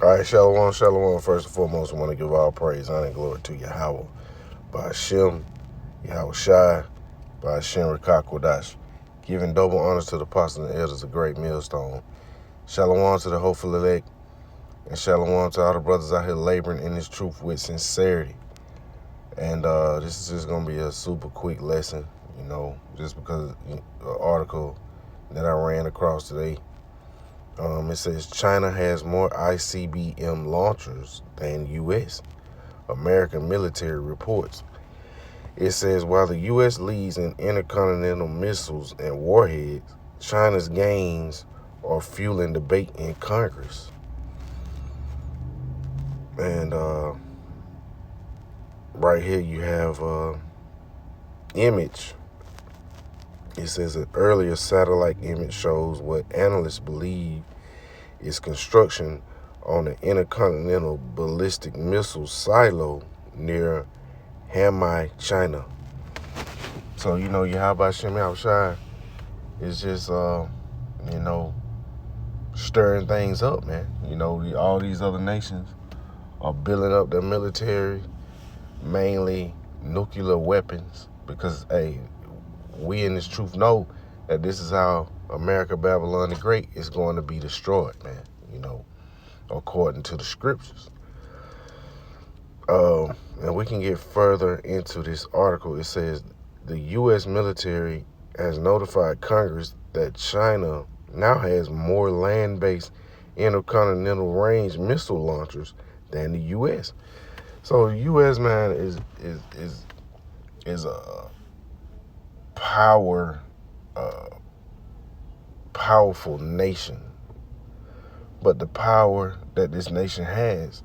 All right, Shalom, Shalom. First and foremost, I want to give all praise, honor, and glory to Yahweh, by Hashem, Yahweh Shai, by Hashem Rakakwadash. Giving double honors to the apostles and elders, a great millstone. Shalom to the hopeful elect, and shalom to all the brothers out here laboring in this truth with sincerity. And this is just going to be a super quick lesson, just because the article that I ran across today. It says China has more ICBM launchers than U.S. American military reports. It says while the U.S. leads in intercontinental missiles and warheads, China's gains are fueling debate in Congress. And right here you have image. It says an earlier satellite image shows what analysts believe is construction on an intercontinental ballistic missile silo near Hamai, China. So, Yahweh Shem Shai is just, stirring things up, man. All these other nations are building up their military, mainly nuclear weapons, because, hey, we in this truth know that this is how America, Babylon the Great is going to be destroyed, man, according to the scriptures. And we can get further into this article. It says the U.S. military has notified Congress that China now has more land-based intercontinental range missile launchers than the U.S. So the U.S., man, is a powerful nation, but the power that this nation has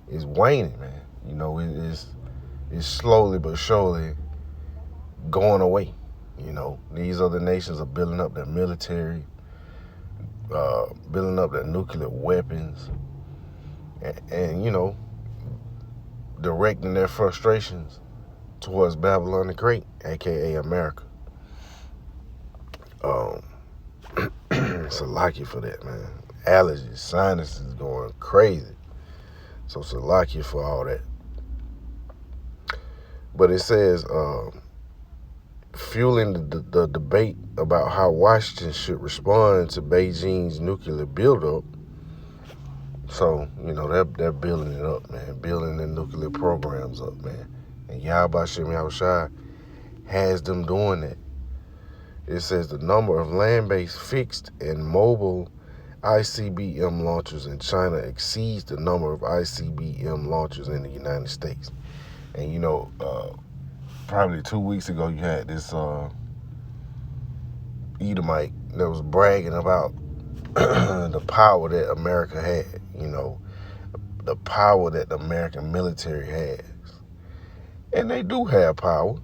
is waning, man. It is slowly but surely going away. These other nations are building up their military, building up their nuclear weapons, and directing their frustrations towards Babylon the Great, aka America. Salaki for that, man. Allergies, sinuses going crazy. So Salaki for all that. But it says, fueling the debate about how Washington should respond to Beijing's nuclear buildup. So, they're building it up, man. Building their nuclear programs up, man. And Yahweh Shem Yahushai has them doing that. It says the number of land-based fixed and mobile ICBM launchers in China exceeds the number of ICBM launchers in the United States. And, probably 2 weeks ago, you had this Edomite that was bragging about the power that America had, the power that the American military has. And they do have power,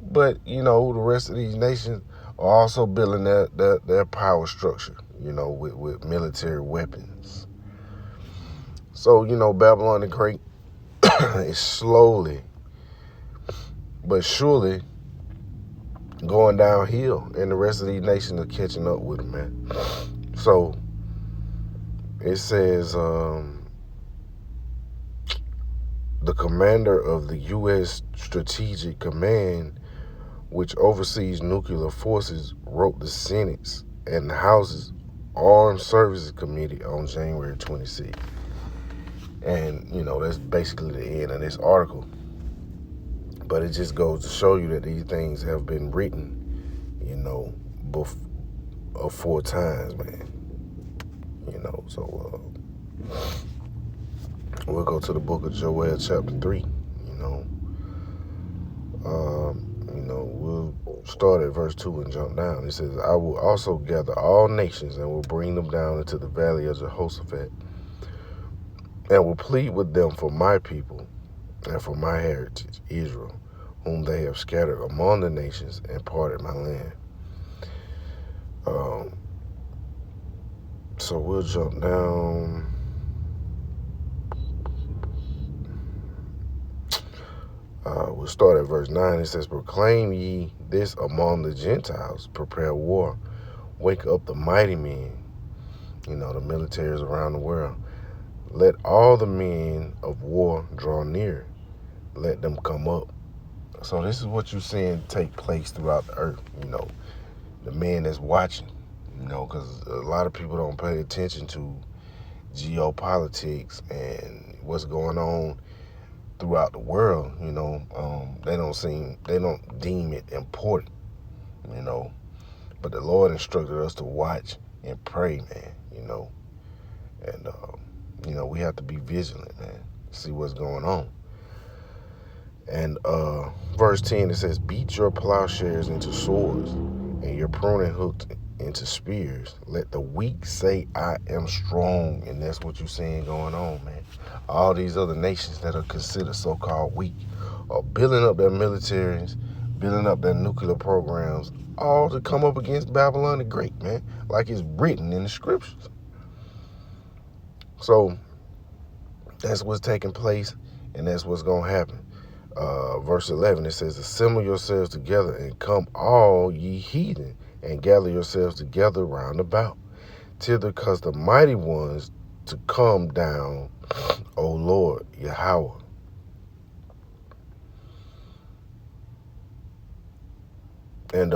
but, the rest of these nations are also building their power structure, with military weapons. So, Babylon the Great is slowly but surely going downhill, and the rest of these nations are catching up with them, man. So it says the commander of the U.S. Strategic Command, which oversees nuclear forces, wrote the Senate's and the House's Armed Services Committee on January 26th. And, that's basically the end of this article. But it just goes to show you that these things have been written, four times, man. So we'll go to the book of Joel, chapter 3. We'll start at verse 2 and jump down. It says, I will also gather all nations and will bring them down into the valley of Jehoshaphat and will plead with them for my people and for my heritage, Israel, whom they have scattered among the nations and parted my land. So we'll jump down. We'll start at verse 9. It says, proclaim ye this among the Gentiles, prepare war, wake up the mighty men, the militaries around the world. Let all the men of war draw near. Let them come up. So this is what you're seeing take place throughout the earth. The man that's watching. Because a lot of people don't pay attention to geopolitics and what's going on throughout the world. They don't deem it important. But the Lord instructed us to watch and pray, man. And we have to be vigilant, man. See what's going on. And verse 10, it says, beat your plowshares into swords and your pruning hooks into spears. Let the weak say, I am strong. And that's what you're seeing going on, man. All these other nations that are considered so-called weak are building up their militaries, building up their nuclear programs, all to come up against Babylon the Great, man, like it's written in the scriptures. So that's what's taking place, and that's what's going to happen. Verse 11, it says, assemble yourselves together and come all ye heathen, and gather yourselves together round about, till cause the mighty ones to come down, O Lord Yahweh. And,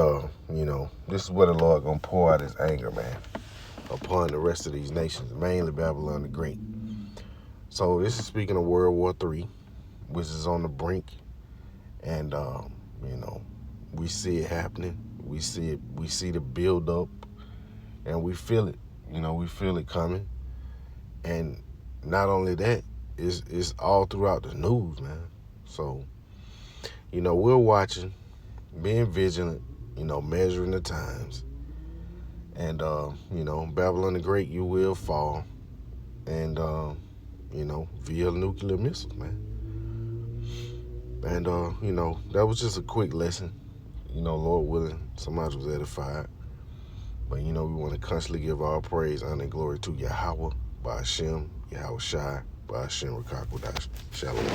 this is where the Lord going to pour out his anger, man, upon the rest of these nations, mainly Babylon the Great. So this is speaking of World War III, which is on the brink. And, we see it happening. We see the build up, and we feel it. We feel it coming. And not only that, it's all throughout the news, man. So, we're watching, being vigilant, measuring the times. And, Babylon the Great, you will fall. And, via nuclear missiles, man. And, that was just a quick lesson. Lord willing, somebody was edified. But, we want to constantly give all praise, honor, and glory to Yahweh, by Hashem, Yahweh Shai, by Hashem, Rakakwadash. Shalom.